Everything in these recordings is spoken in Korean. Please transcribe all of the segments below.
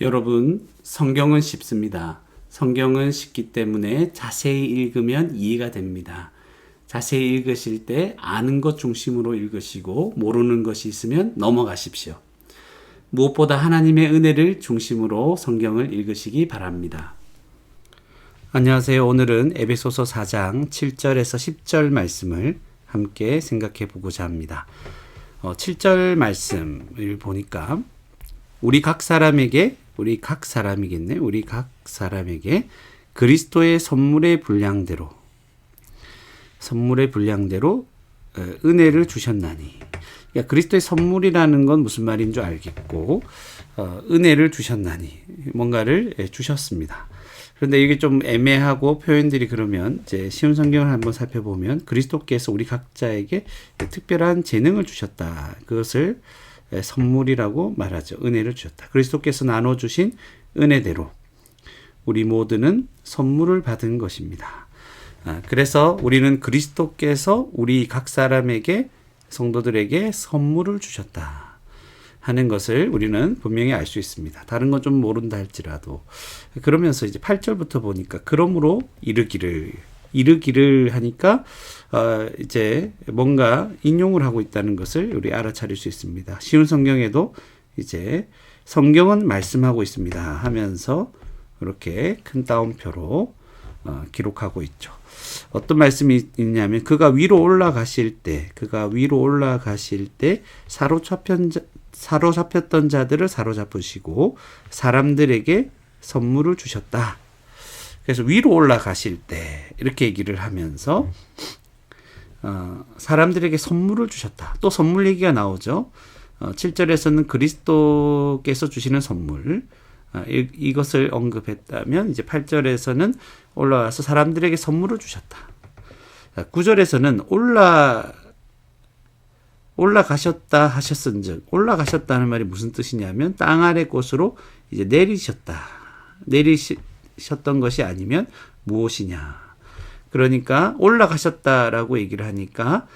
여러분, 성경은 쉽습니다. 성경은 쉽기 때문에 자세히 읽으면 이해가 됩니다. 자세히 읽으실 때 아는 것 중심으로 읽으시고 모르는 것이 있으면 넘어가십시오. 무엇보다 하나님의 은혜를 중심으로 성경을 읽으시기 바랍니다. 안녕하세요. 오늘은 에베소서 4장 7절에서 10절 말씀을 함께 생각해 보고자 합니다. 7절 말씀을 보니까 우리 각 사람에게 그리스도의 선물의 분량대로 은혜를 주셨나니. 그러니까 그리스도의 선물이라는 건 무슨 말인 줄 알겠고, 은혜를 주셨나니 뭔가를 주셨습니다. 그런데 이게 좀 애매하고 표현들이 그러면 이제 쉬운 성경을 한번 살펴보면 그리스도께서 우리 각자에게 특별한 재능을 주셨다. 그것을 선물이라고 말하죠. 은혜를 주셨다. 그리스도께서 나눠주신 은혜대로 우리 모두는 선물을 받은 것입니다. 그래서 우리는 그리스도께서 우리 각 사람에게, 성도들에게 선물을 주셨다 하는 것을 우리는 분명히 알 수 있습니다. 다른 건 좀 모른다 할지라도. 그러면서 이제 8절부터 보니까 그러므로 이르기를 하니까 이제 뭔가 인용을 하고 있다는 것을 우리 알아차릴 수 있습니다. 쉬운 성경에도 이제 성경은 말씀하고 있습니다 하면서 이렇게 큰 따옴표로 기록하고 있죠. 어떤 말씀이 있냐면 그가 위로 올라가실 때 사로잡혔던 자들을 사로잡으시고 사람들에게 선물을 주셨다. 그래서 위로 올라가실 때 이렇게 얘기를 하면서 사람들에게 선물을 주셨다. 또 선물 얘기가 나오죠. 7절에서는 그리스도께서 주시는 선물, 이것을 언급했다면 이제 8절에서는 올라와서 사람들에게 선물을 주셨다. 9절에서는 올라가셨다 하셨은즉, 올라가셨다는 말이 무슨 뜻이냐면 땅 아래 곳으로 이제 내리셨던 것이 아니면 무엇이냐. 그러니까 올라가셨다라고 얘기를 하니까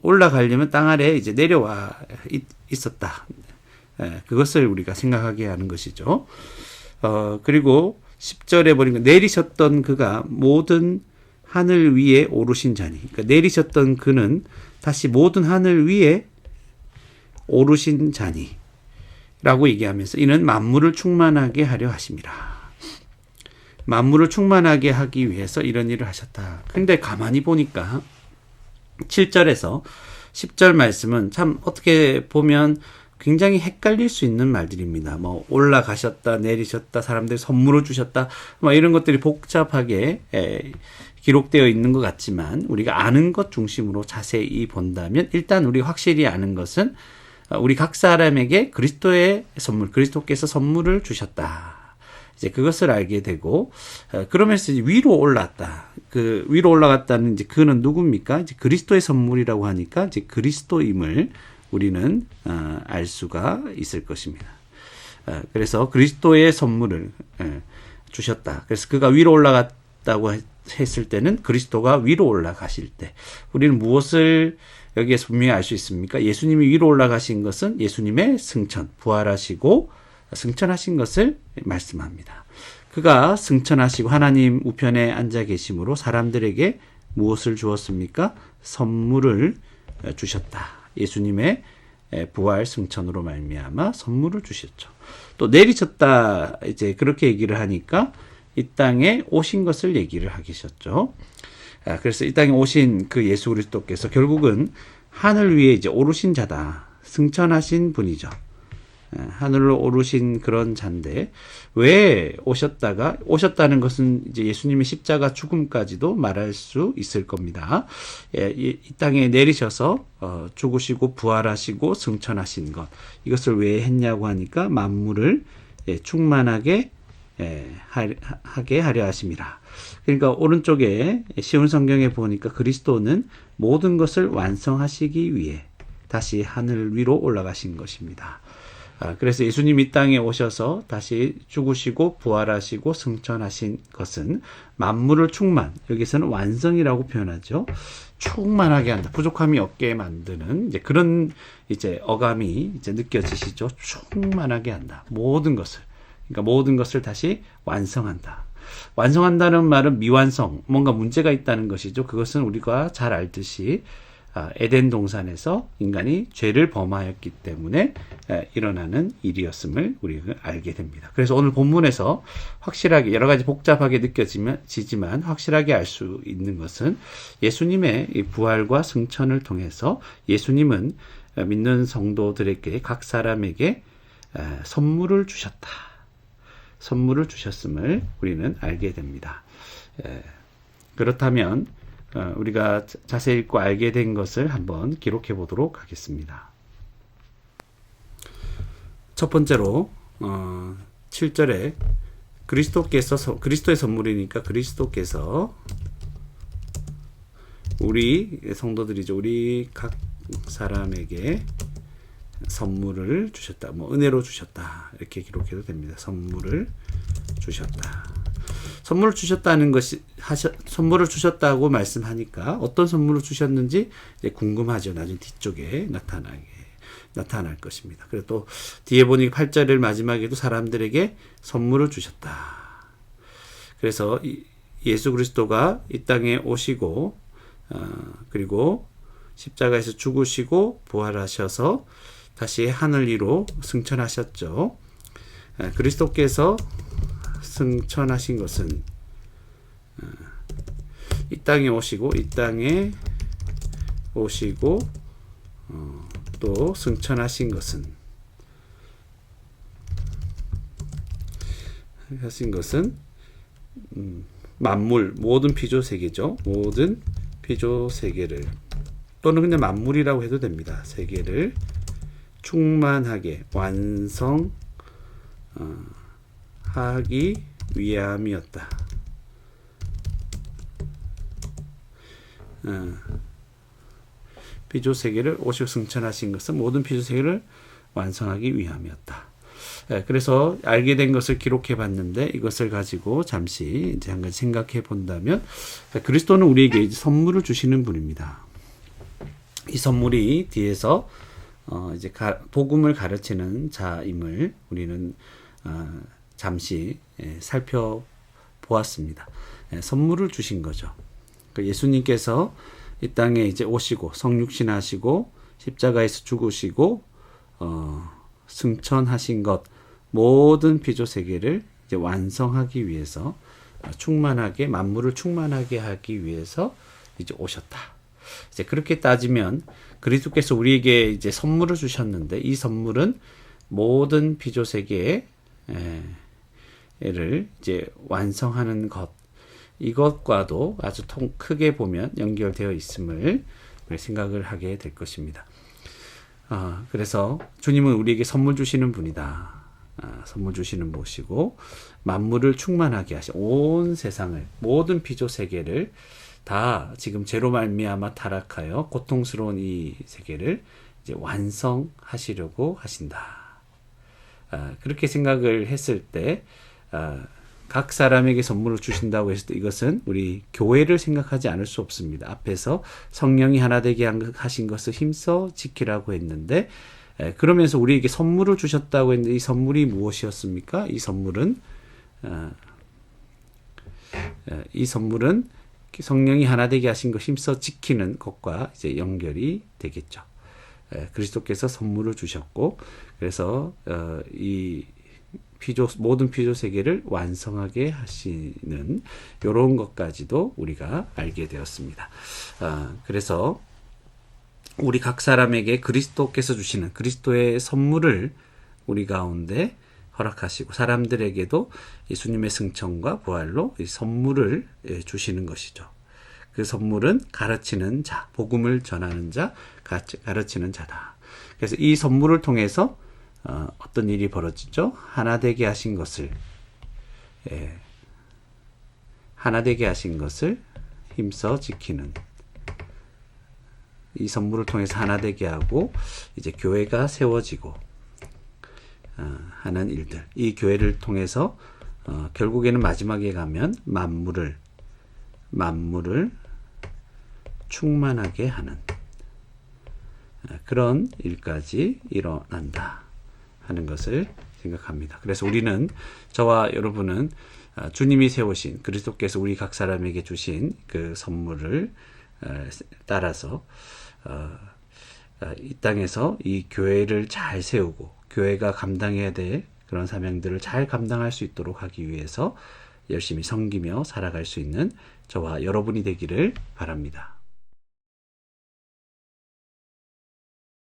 올라가려면 땅 아래에 이제 내려와 있었다. 그것을 우리가 생각하게 하는 것이죠. 그리고 10절에 보니까 내리셨던 그가 모든 하늘 위에 오르신 자니. 그러니까 내리셨던 그는 다시 모든 하늘 위에 오르신 자니 라고 얘기하면서 이는 만물을 충만하게 하려 하심이라. 만물을 충만하게 하기 위해서 이런 일을 하셨다. 근데 가만히 보니까 7절에서 10절 말씀은 참 어떻게 보면 굉장히 헷갈릴 수 있는 말들입니다. 뭐 올라가셨다, 내리셨다, 사람들이 선물을 주셨다, 뭐 이런 것들이 복잡하게 기록되어 있는 것 같지만 우리가 아는 것 중심으로 자세히 본다면 일단 우리 확실히 아는 것은 우리 각 사람에게 그리스도의 선물, 그리스도께서 선물을 주셨다. 이제 그것을 알게 되고, 그러면서 이제 위로 올랐다. 그 위로 올라갔다는 이제 그는 누굽니까? 이제 그리스도의 선물이라고 하니까 이제 그리스도임을 우리는 알 수가 있을 것입니다. 그래서 그리스도의 선물을 주셨다. 그래서 그가 위로 올라갔다고 했을 때는 그리스도가 위로 올라가실 때 우리는 무엇을 여기에서 분명히 알 수 있습니까? 예수님이 위로 올라가신 것은 예수님의 승천, 부활하시고 승천하신 것을 말씀합니다. 그가 승천하시고 하나님 우편에 앉아 계심으로 사람들에게 무엇을 주었습니까? 선물을 주셨다. 예수님의 부활 승천으로 말미암아 선물을 주셨죠. 또 내리셨다, 이제 그렇게 얘기를 하니까 이 땅에 오신 것을 얘기를 하셨죠. 그래서 이 땅에 오신 그 예수 그리스도께서 결국은 하늘 위에 이제 오르신 자다. 승천하신 분이죠. 하늘로 오르신 그런 자인데 왜 오셨다는 것은 이제 예수님의 십자가 죽음까지도 말할 수 있을 겁니다. 이 땅에 내리셔서 죽으시고 부활하시고 승천하신 것, 이것을 왜 했냐고 하니까 만물을 충만하게 하게 하려 하심이라. 그러니까 오른쪽에 쉬운 성경에 보니까 그리스도는 모든 것을 완성하시기 위해 다시 하늘 위로 올라가신 것입니다. 그래서 예수님이 이 땅에 오셔서 다시 죽으시고 부활하시고 승천하신 것은 만물을 여기서는 완성이라고 표현하죠. 충만하게 한다. 부족함이 없게 만드는 이제 그런 이제 어감이 이제 느껴지시죠? 충만하게 한다. 모든 것을. 그러니까 모든 것을 다시 완성한다. 완성한다는 말은 미완성, 뭔가 문제가 있다는 것이죠. 그것은 우리가 잘 알듯이 에덴 동산에서 인간이 죄를 범하였기 때문에 일어나는 일이었음을 우리가 알게 됩니다. 그래서 오늘 본문에서 확실하게 여러 가지 복잡하게 느껴지지만 확실하게 알 수 있는 것은 예수님의 이 부활과 승천을 통해서 예수님은 믿는 성도들에게 각 사람에게 선물을 주셨다. 선물을 주셨음을 우리는 알게 됩니다. 그렇다면 우리가 자세히 읽고 알게 된 것을 한번 기록해 보도록 하겠습니다. 첫 번째로 7절에 그리스도의 선물이니까 그리스도께서 우리 성도들이죠. 우리 각 사람에게 선물을 주셨다. 은혜로 주셨다. 이렇게 기록해도 됩니다. 선물을 주셨다. 선물을 주셨다는 것이 선물을 주셨다고 말씀하니까 어떤 선물을 주셨는지 이제 궁금하죠. 나중에 뒤쪽에 나타날 것입니다. 그리고 또 뒤에 보니 8절을 마지막에도 사람들에게 선물을 주셨다. 그래서 예수 그리스도가 이 땅에 오시고 그리고 십자가에서 죽으시고 부활하셔서 다시 하늘 위로 승천하셨죠. 그리스도께서 승천하신 것은 이 땅에 오시고 또 승천하신 것은 만물 모든 피조 세계죠. 모든 피조 세계를 또는 그냥 만물이라고 해도 됩니다. 세계를 충만하게 완성하기 위함이었다. 피조 세계를 오시고 승천하신 것은 모든 피조 세계를 완성하기 위함이었다. 그래서 알게 된 것을 기록해 봤는데 이것을 가지고 잠시 이제 한 가지 생각해 본다면 그리스도는 우리에게 이제 선물을 주시는 분입니다. 이 선물이 뒤에서 이제 복음을 가르치는 자임을 우리는 잠시 살펴보았습니다. 선물을 주신 거죠. 예수님께서 이 땅에 이제 오시고 성육신하시고 십자가에서 죽으시고 승천하신 것 모든 피조 세계를 이제 완성하기 위해서 충만하게 만물을 충만하게 하기 위해서 이제 오셨다. 이제 그렇게 따지면 그리스도께서 우리에게 이제 선물을 주셨는데 이 선물은 모든 피조 세계를 이제 완성하는 것 이것과도 아주 크게 보면 연결되어 있음을 우리 생각을 하게 될 것입니다. 그래서 주님은 우리에게 선물 주시는 분이다. 선물 주시는 분이시고 만물을 충만하게 하시 온 세상을 모든 피조 세계를 다 지금 죄로 말미암아 타락하여 고통스러운 이 세계를 이제 완성하시려고 하신다. 그렇게 생각을 했을 때 각 사람에게 선물을 주신다고 했을 때 이것은 우리 교회를 생각하지 않을 수 없습니다. 앞에서 성령이 하나 되게 하신 것을 힘써 지키라고 했는데 그러면서 우리에게 선물을 주셨다고 했는데 이 선물이 무엇이었습니까? 이 선물은 성령이 하나 되게 하신 것 힘써 지키는 것과 이제 연결이 되겠죠. 그리스도께서 선물을 주셨고 그래서 이 모든 피조 세계를 완성하게 하시는 이런 것까지도 우리가 알게 되었습니다. 그래서 우리 각 사람에게 그리스도께서 주시는 그리스도의 선물을 우리 가운데 허락하시고 사람들에게도 예수님의 승천과 부활로 이 선물을 주시는 것이죠. 그 선물은 가르치는 자, 복음을 전하는 자, 가르치는 자다. 그래서 이 선물을 통해서 어떤 일이 벌어지죠? 하나 되게 하신 것을 힘써 지키는 이 선물을 통해서 하나 되게 하고 이제 교회가 세워지고 하는 일들. 이 교회를 통해서 결국에는 마지막에 가면 만물을 충만하게 하는 그런 일까지 일어난다 하는 것을 생각합니다. 그래서 우리는, 저와 여러분은 주님이 세우신, 그리스도께서 우리 각 사람에게 주신 그 선물을 따라서 이 땅에서 이 교회를 잘 세우고 교회가 감당해야 될 그런 사명들을 잘 감당할 수 있도록 하기 위해서 열심히 섬기며 살아갈 수 있는 저와 여러분이 되기를 바랍니다.